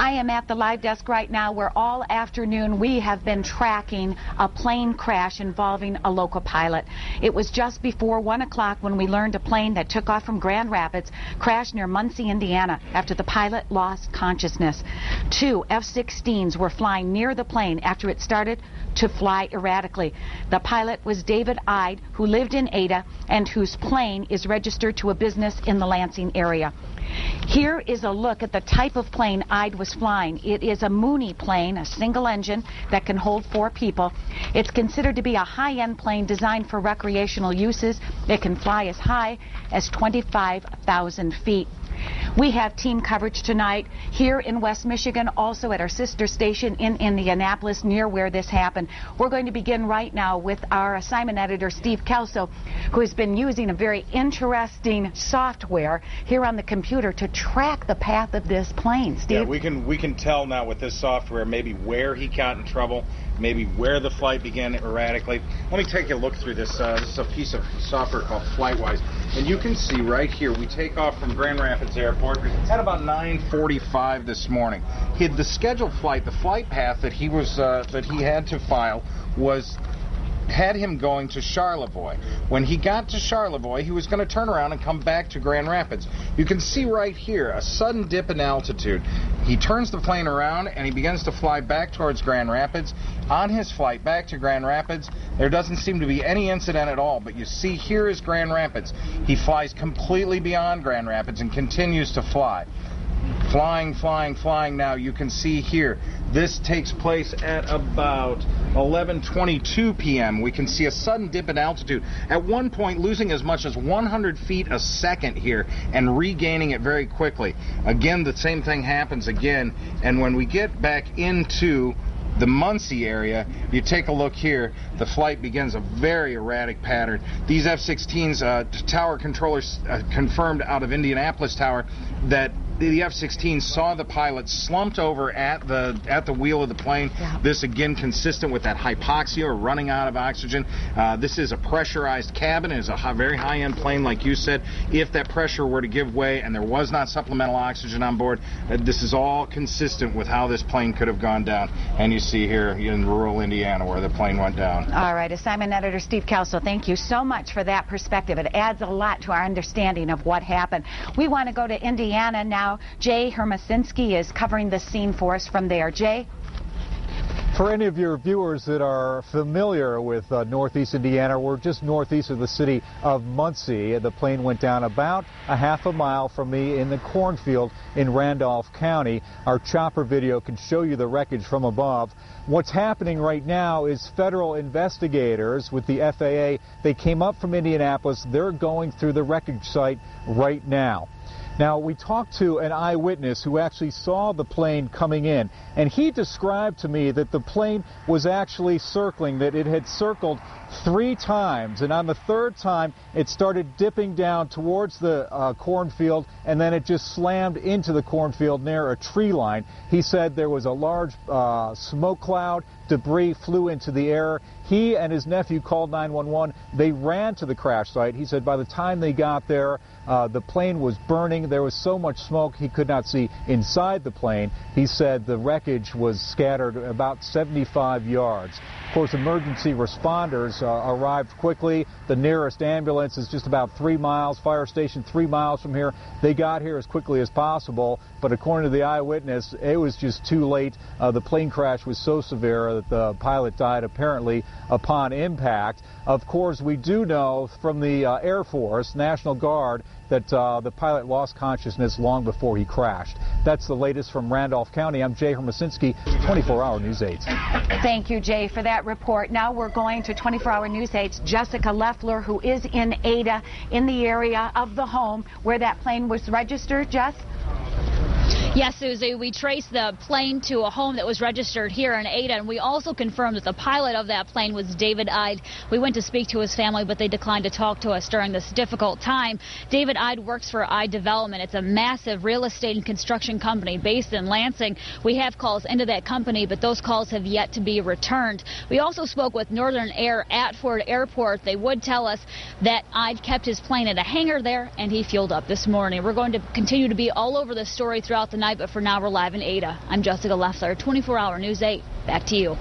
I am at the live desk right now where all afternoon we have been tracking a plane crash involving a local pilot. It was just before 1 o'clock when we learned a plane that took off from Grand Rapids crashed near Muncie, Indiana, after the pilot lost consciousness. 2 F-16s were flying near the plane after it started to fly erratically. The pilot was David Ide, who lived in Ada and whose plane is registered to a business in the Lansing area. Here is a look at the type of plane Ide was flying. It is a Mooney plane, a single engine that can hold 4 people. It's considered to be a high-end plane designed for recreational uses. It can fly as high as 25,000 feet. We have team coverage tonight here in West Michigan, also at our sister station in Indianapolis, near where this happened. We're going to begin right now with our assignment editor, Steve Kelso, who has been using a very interesting software here on the computer to track the path of this plane. Steve? Yeah, we can tell now with this software maybe where he got in trouble, maybe where the flight began erratically. Let me take a look through this. This is a piece of software called FlightWise, and you can see right here we take off from Grand Rapids Airport at about 9:45 this morning. The scheduled flight, the flight path that he had to file had him going to Charlevoix. When he got to Charlevoix, he was going to turn around and come back to Grand Rapids. You can see right here a sudden dip in altitude. He turns the plane around and he begins to fly back towards Grand Rapids. On his flight back to Grand Rapids, there doesn't seem to be any incident at all, but you see here is Grand Rapids. He flies completely beyond Grand Rapids and continues to fly. Flying, flying, flying. Now you can see here, this takes place at about 11:22 p.m. We can see a sudden dip in altitude. At one point, losing as much as 100 feet a second here and regaining it very quickly. Again, the same thing happens again. And when we get back into the Muncie area, you take a look here, the flight begins a very erratic pattern. These F-16s, tower controllers confirmed out of Indianapolis Tower that the F-16 saw the pilot slumped over at the wheel of the plane. Yeah. This again consistent with that hypoxia or running out of oxygen. This is a pressurized cabin. It is a very high-end plane, like you said. If that pressure were to give way and there was not supplemental oxygen on board, this is all consistent with how this plane could have gone down. And you see here in rural Indiana where the plane went down. All right, assignment editor Steve Kelso, thank you so much for that perspective. It adds a lot to our understanding of what happened. We want to go to Indiana now. Jay Hermasinski is covering the scene for us from there. Jay? For any of your viewers that are familiar with northeast Indiana, we're just northeast of the city of Muncie. The plane went down about a half a mile from me in the cornfield in Randolph County. Our chopper video can show you the wreckage from above. What's happening right now is federal investigators with the FAA, they came up from Indianapolis. They're going through the wreckage site right now. Now, we talked to an eyewitness who actually saw the plane coming in, and he described to me that the plane was actually circling, that it had circled 3 times, and on the 3rd time it started dipping down towards the cornfield, and then it just slammed into the cornfield near a tree line. He said there was a large smoke cloud. Debris flew into the air. He and his nephew called 911. They ran to the crash site. He said by the time they got there, the plane was burning. There was so much smoke he could not see inside the plane. He said the wreckage was scattered about 75 yards. Of course, emergency responders arrived quickly. The nearest ambulance is just about 3 miles, fire station 3 miles from here. They got here as quickly as possible, but according to the eyewitness, it was just too late. The plane crash was so severe that the pilot died apparently upon impact. Of course, we do know from the Air Force, National Guard, that the pilot lost consciousness long before he crashed. That's the latest from Randolph County. I'm Jay Hermasinski, 24-Hour News 8. Thank you, Jay, for that report. Now we're going to 24-Hour News 8's Jessica Leffler, who is in Ada, in the area of the home where that plane was registered. Jess? Yes, Susie, we traced the plane to a home that was registered here in Ada, and we also confirmed that the pilot of that plane was David Ide. We went to speak to his family, but they declined to talk to us during this difficult time. David Ide works for Ide Development. It's a massive real estate and construction company based in Lansing. We have calls into that company, but those calls have yet to be returned. We also spoke with Northern Air at Ford Airport. They would tell us that Ide kept his plane at a hangar there, and he fueled up this morning. We're going to continue to be all over this story throughout the tonight, but for now we're live in Ada. I'm Jessica Leffler, 24-Hour News 8. Back to you.